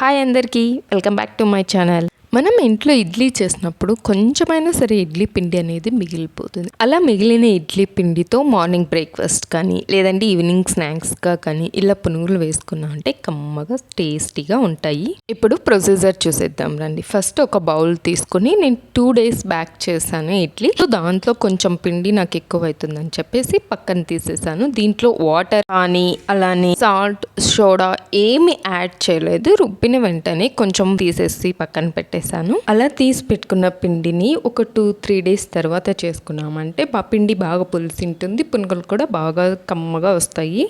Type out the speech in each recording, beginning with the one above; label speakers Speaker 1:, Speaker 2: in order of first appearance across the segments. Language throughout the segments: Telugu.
Speaker 1: హాయ్ అందరికీ, welcome back to my channel. మనం ఇంట్లో ఇడ్లీ చేసినప్పుడు కొంచెమైనా సరే ఇడ్లీ పిండి అనేది మిగిలిపోతుంది. అలా మిగిలిన ఇడ్లీ పిండితో మార్నింగ్ బ్రేక్ఫాస్ట్ కానీ లేదంటే ఈవినింగ్ స్నాక్స్గా కానీ ఇలా పునుగులు వేసుకున్నాం అంటే కమ్మగా టేస్టీగా ఉంటాయి. ఇప్పుడు ప్రొసీజర్ చూసేద్దాం రండి. ఫస్ట్ ఒక బౌల్ తీసుకుని నేను 2 days బ్యాక్ చేశాను ఇడ్లీ. దాంట్లో కొంచెం పిండి నాకు ఎక్కువ అవుతుందని చెప్పేసి పక్కన తీసేసాను. దీంట్లో వాటర్ కానీ అలానే సాల్ట్, సోడా ఏమి యాడ్ చేయలేదు. రుబ్బిన వెంటనే కొంచెం తీసేసి పక్కన పెట్టేసాను. అలా తీసి పెట్టుకున్న పిండిని ఒక 2-3 days తర్వాత చేసుకున్నామంటే పిండి బాగా పులిసి ఉంటుంది, పునుగులు కూడా బాగా కమ్మగా వస్తాయి.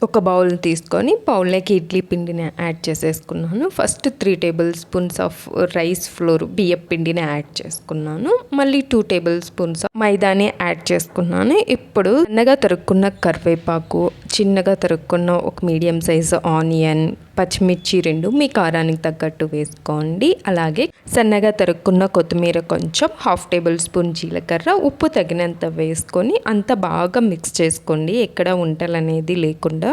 Speaker 1: ఒక బౌల్ తీసుకొని బౌల్లోకి ఇడ్లీ పిండిని యాడ్ చేసేసుకున్నాను. First 3 tablespoons of rice flour బియ్యం పిండిని యాడ్ చేసుకున్నాను. మళ్ళీ 2 tablespoons మైదాని యాడ్ చేసుకున్నాను. ఇప్పుడు చిన్నగా తరుక్కున్న కరివేపాకు, చిన్నగా తరుక్కున్న ఒక మీడియం సైజు ఆనియన్, పచ్చిమిర్చి 2 మీ కారానికి తగ్గట్టు వేసుకోండి. అలాగే సన్నగా తరుక్కున్న కొత్తిమీర కొంచెం, 1/2 tablespoon జీలకర్ర, ఉప్పు తగినంత వేసుకొని అంత బాగా మిక్స్ చేసుకోండి, ఎక్కడ ఉంటలు అనేది లేకుండా.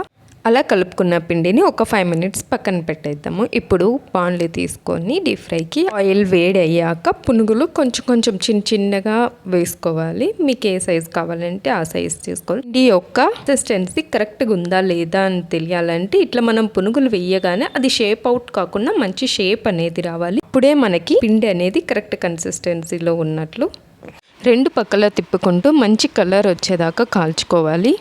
Speaker 1: అలా కలుపుకున్న పిండిని ఒక 5 minutes పక్కన పెట్టేద్దాము. ఇప్పుడు పాన్లు తీసుకొని డీప్ ఫ్రైకి ఆయిల్ వేడి అయ్యాక పునుగులు కొంచెం చిన్నగా వేసుకోవాలి. మీకు ఏ సైజు కావాలంటే ఆ సైజు తీసుకోవాలి. ఈ యొక్క కన్సిస్టెన్సీ కరెక్ట్గా ఉందా లేదా అని తెలియాలంటే ఇట్లా మనం పునుగులు వేయగానే అది షేప్ అవుట్ కాకుండా మంచి షేప్ అనేది రావాలి. ఇప్పుడే మనకి పిండి అనేది కరెక్ట్ కన్సిస్టెన్సీలో ఉన్నట్లు. 2 పక్కల తిప్పుకుంటూ మంచి కలర్ వచ్చేదాకా కాల్చుకోవాలి.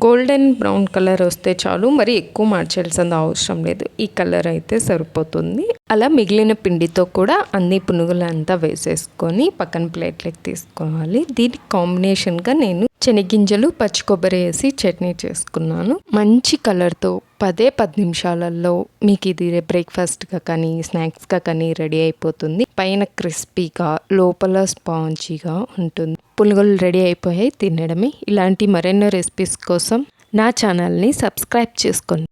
Speaker 1: గోల్డెన్ బ్రౌన్ కలర్ వస్తే చాలు, మరి ఎక్కువ మార్చాల్సిన అవసరం లేదు. ఈ కలర్ అయితే సరిపోతుంది. అలా మిగిలిన పిండితో కూడా అన్ని పునుగులు అంతా వేసేసుకొని పక్కన ప్లేట్లోకి తీసుకోవాలి. దీనికి కాంబినేషన్గా నేను శనగింజలు, పచ్చి కొబ్బరి వేసి చట్నీ చేసుకున్నాను. మంచి కలర్తో 10 నిమిషాలలో మీకు ఇది బ్రేక్ఫాస్ట్గా కానీ స్నాక్స్గా కానీ రెడీ అయిపోతుంది. పైన క్రిస్పీగా లోపల స్పాంజీగా ఉంటుంది. పునుగులు రెడీ అయిపోయాయి, తినడమే. ఇలాంటి మరెన్నో రెసిపీస్ కోసం నా ఛానల్ని సబ్స్క్రైబ్ చేసుకోండి.